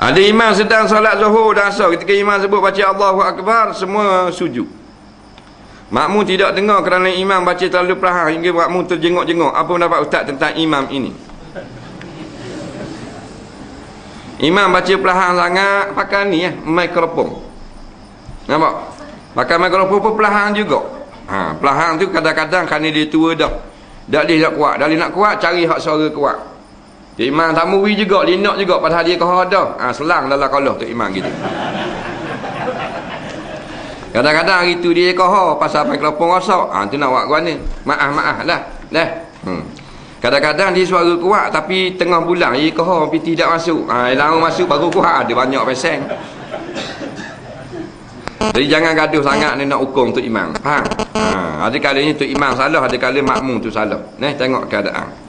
Ada imam sedang solat zuhur dan asar, ketika imam sebut baca Allahu Akbar, semua sujud. Makmum tidak dengar kerana imam baca terlalu perlahan hingga makmum terjenguk-jenguk. Apa pendapat ustaz tentang imam ini? Imam baca perlahan sangat, pakai ni mikrofon. Nampak? Pakai mikrofon pun perlahan juga. Perlahan tu kadang-kadang kerana dia tua dah. Tak boleh nak kuat. Dah boleh nak kuat, cari hak suara kuat. Imam tamuri juga, linak juga padahal dia kahar dah. Selang dalam kalah tu imam gitu. Kadang-kadang hari tu dia kahar pasal mikrofon rosak. Tu nak buat ke mana? Maaf lah. Kadang-kadang dia suara kuat tapi tengah bulan dia kahar tapi tidak masuk. Lama masuk baru kuat, ada banyak pesen. Jadi jangan gaduh sangat ni nak hukum tu imam. Faham? Ada kalanya tu imam salah, ada kalanya makmum tu salah. Tengok keadaan.